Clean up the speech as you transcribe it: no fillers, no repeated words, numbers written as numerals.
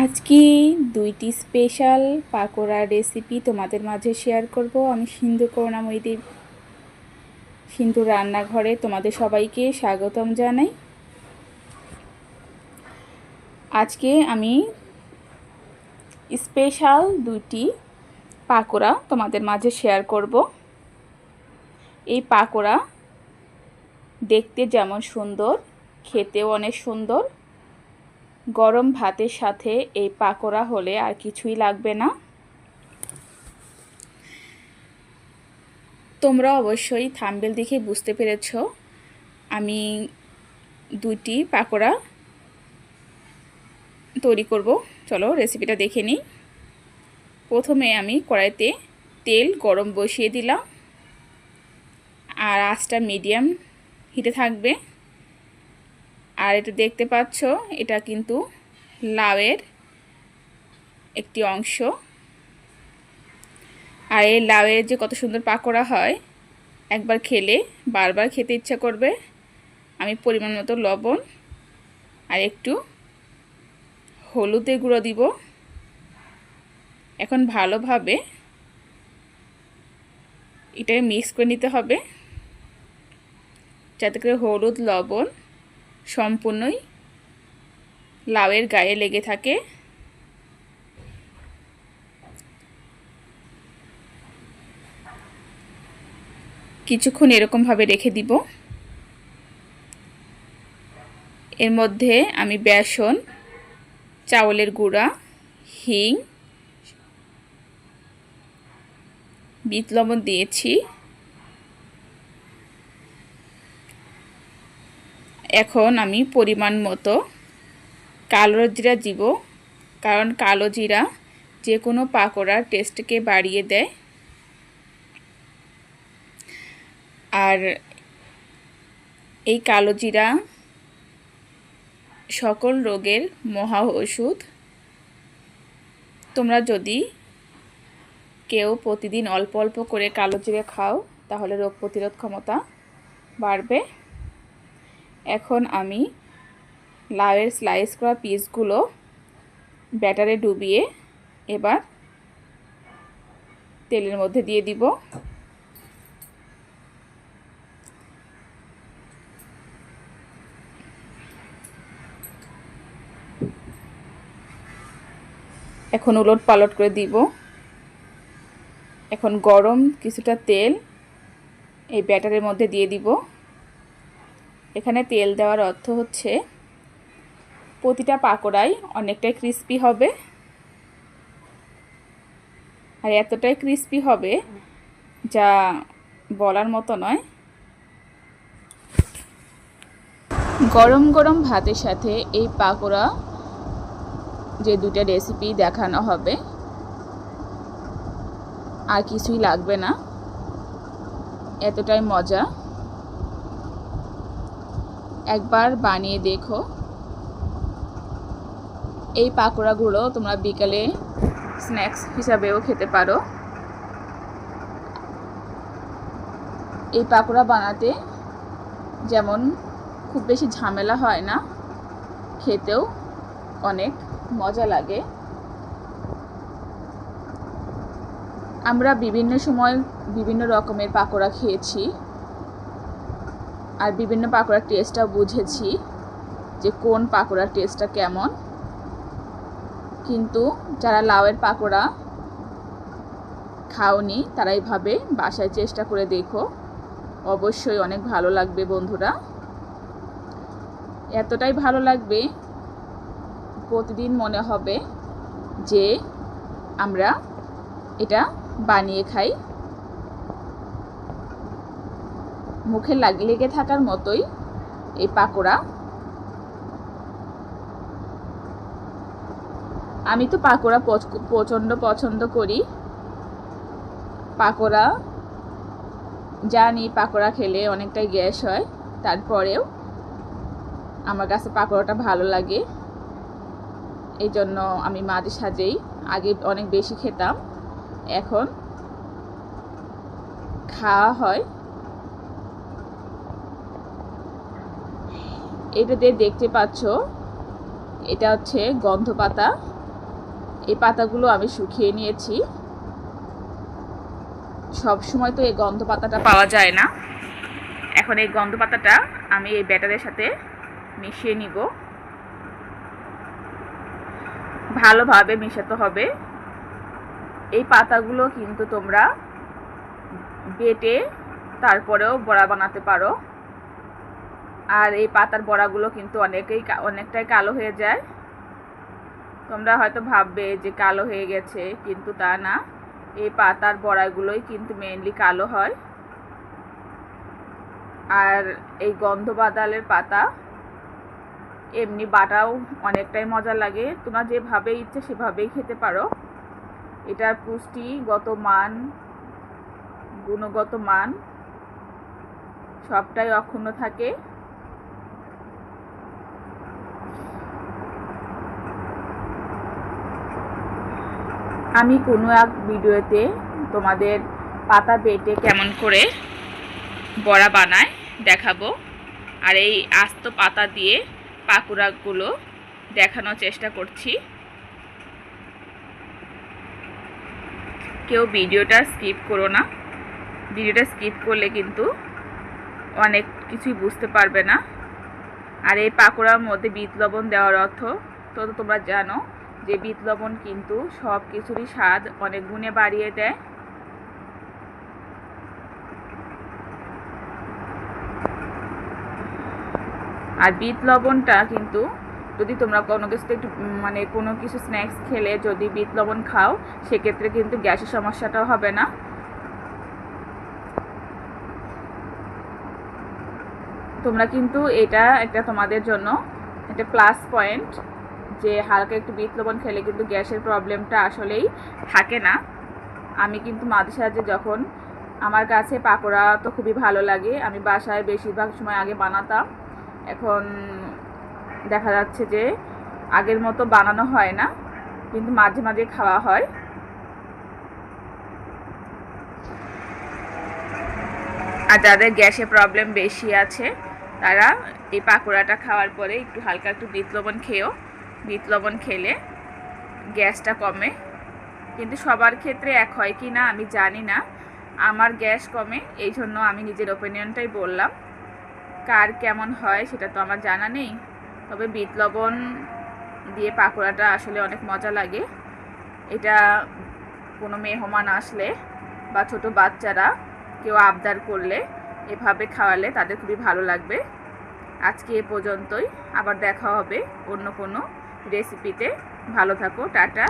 আজকে দুইটি special পাকোড়ার recipe তোমাদের মাঝে শেয়ার করব। আমি সিন্ধু করুণাময়ীদের সিন্ধু রান্নাঘরে তোমাদের সবাইকে স্বাগতম জানাই। আজকে আমি স্পেশাল দুইটি পাকোড়া তোমাদের মাঝে শেয়ার করব। এই পাকোড়া দেখতে যেমন সুন্দর, খেতেও অনেক সুন্দর। গরম ভাতের সাথে এই পাকোড়া হলে আর কিছুই লাগবে না। তোমরা অবশ্যই থাম্বনেল দেখে বুঝতে পেরেছো আমি দুইটি পাকোড়া তৈরি করব। চলো রেসিপিটা দেখে নিই। প্রথমে আমি কড়াইতে তেল গরম বসিয়ে দিলাম, আর আঁচটা মিডিয়াম হিটে থাকবে। আর এটা দেখতে পাচ্ছ, এটা কিন্তু লাউয়ের একটি অংশ। আর এই লাউয়ের যে কত সুন্দর পাকোড়া হয়, একবার খেলে বারবার খেতে ইচ্ছা করবে। আমি পরিমাণ মতো লবণ আর একটু হলুদের গুঁড়ো দিব। এখন ভালোভাবে এটাকে মিক্স করে নিতে হবে, যাতে করে হলুদ লবণ সম্পূর্ণই লাউয়ের গায়ে লেগে থাকে। কিছুক্ষণ এরকমভাবে রেখে দিব। এর মধ্যে আমি বেসন, চাউলের গুঁড়া, হিং, বিট লবণ দিয়েছি। এখন আমি পরিমাণ মতো কালো জিরা দিব, কারণ কালো জিরা যে কোনো পাকোড়ার টেস্টকে বাড়িয়ে দেয়। আর এই কালো জিরা সকল রোগের মহা ওষুধ। তোমরা যদি কেউ প্রতিদিন অল্প অল্প করে কালো জিরা খাও, তাহলে রোগ প্রতিরোধ ক্ষমতা বাড়বে। এখন আমি লাউয়ের স্লাইস করা পিসগুলো ব্যাটারে ডুবিয়ে এবার তেলের মধ্যে দিয়ে দিব। এখন উলট পালট করে দিব। এখন গরম কিছুটা তেল এই ব্যাটারের মধ্যে দিয়ে দিব। এখানে তেল দেওয়ার অর্থ হচ্ছে প্রতিটা পাকোড়াই অনেকটাই ক্রিস্পি হবে, আর এতটাই ক্রিস্পি হবে যা বলার মতো নয়। গরম গরম ভাতের সাথে এই পাকোড়া যে দুটো রেসিপি দেখানো হবে, আর কিছুই লাগবে না, এতটাই মজা। একবার বানিয়ে দেখো। এই পাকোড়াগুলো তোমরা বিকালে স্ন্যাক্স হিসাবেও খেতে পারো। এই পাকোড়া বানাতে যেমন খুব বেশি ঝামেলা হয় না, খেতেও অনেক মজা লাগে। আমরা বিভিন্ন সময় বিভিন্ন রকমের পাকোড়া খেয়েছি, আর বিভিন্ন পাকোড়ার টেস্টটাও বুঝেছি যে কোন পাকোড়ার টেস্টটা কেমন। কিন্তু যারা লাউয়ের পাকোড়া খাওনি, তারা এইভাবে বাসায় চেষ্টা করে দেখো, অবশ্যই অনেক ভালো লাগবে বন্ধুরা। এতটাই ভালো লাগবে, প্রতিদিন মনে হবে যে আমরা এটা বানিয়ে খাই। মুখে লেগে থাকার মতোই এই পাকোড়া। আমি তো পাকোড়া প্রচণ্ড পছন্দ করি। পাকোড়া জানি পাকোড়া খেলে অনেকটাই গ্যাস হয়, তারপরেও আমার কাছে পাকোড়াটা ভালো লাগে। এই জন্য আমি মাঝে সাঝেই আগে অনেক বেশি খেতাম, এখন খাওয়া হয়। এটাতে দেখতে পাচ্ছ, এটা হচ্ছে গন্ধ পাতা। এই পাতাগুলো আমি শুকিয়ে নিয়েছি। সব সময় তো এই গন্ধ পাতাটা পাওয়া যায় না। এখন এই গন্ধ পাতাটা আমি এই ব্যাটারের সাথে মিশিয়ে নিব। ভালোভাবে মেশাতে হবে। এই পাতাগুলো কিন্তু তোমরা বেটে তারপরেও বড়া বানাতে পারো। আর এই পাতার বড়াগুলো কিন্তু অনেকটাই কালো হয়ে যায়। তোমরা হয়তো ভাববে যে কালো হয়ে গেছে, কিন্তু তা না। এই পাতার বড়াগুলোই কিন্তু মেইনলি কালো হয়। আর এই গন্ধ বাদালের পাতা এমনি বাটাও অনেকটাই মজা লাগে। তোমরা যেভাবে ইচ্ছে সেভাবেই খেতে পারো। এটার পুষ্টিগত মান, গুণগত মান সবটাই অক্ষুণ্ণ থাকে। আমি কোনো এক ভিডিওতে তোমাদের পাতা বেটে কেমন করে বড়া বানায় দেখাবো। আর এই আস্ত পাতা দিয়ে পাকুড়াগুলো দেখানোর চেষ্টা করছি। কেউ ভিডিওটা স্কিপ করো না। ভিডিওটা স্কিপ করলে কিন্তু অনেক কিছুই বুঝতে পারবে না। আর এই পাকোড়ার মধ্যে বিট লবণ দেওয়ার অর্থ তো তোমরা জানো যে বিট লবণ কিন্তু সব কিছুরই স্বাদ অনেক গুণে বাড়িয়ে দেয়। আর বিট লবণটা কিন্তু যদি তোমরা কোনো কিছুতে একটু কোনো কিছু স্ন্যাক্স খেলে যদি বিট লবণ খাও, সেক্ষেত্রে কিন্তু গ্যাসের সমস্যাটাও হবে না। তোমরা কিন্তু এটা একটা তোমাদের জন্য একটা প্লাস পয়েন্ট যে হালকা একটু বিট লবণ খেলে কিন্তু গ্যাসের প্রবলেমটা আসলেই থাকে না। আমি কিন্তু মাঝে সাঝে যখন আমার কাছে পাকোড়া তো খুবই ভালো লাগে, আমি বাসায় বেশিরভাগ সময় আগে বানাতাম। এখন দেখা যাচ্ছে যে আগের মতো বানানো হয় না, কিন্তু মাঝে মাঝে খাওয়া হয়। আর যাদের গ্যাসের প্রবলেম বেশি আছে তারা এই পাকোড়াটা খাওয়ার পরে একটু হালকা একটু বিট লবণ খেয়েও, বিট লবণ খেলে গ্যাসটা কমে। কিন্তু সবার ক্ষেত্রে এক হয় কি না আমি জানি না। আমার গ্যাস কমে, এই জন্য আমি নিজের ওপিনিয়নটাই বললাম। কার কেমন হয় সেটা তো আমার জানা নেই। তবে বিট লবণ দিয়ে পাকোড়াটা আসলে অনেক মজা লাগে। এটা কোনো মেহমান আসলে বা ছোট বাচ্চারা কেউ আবদার করলে এভাবে খাওয়ালে তাদের খুবই ভালো লাগবে। আজকে এ পর্যন্তই, আবার দেখা হবে অন্য কোনো রেসিপিতে। ভালো থাকো, টাটা।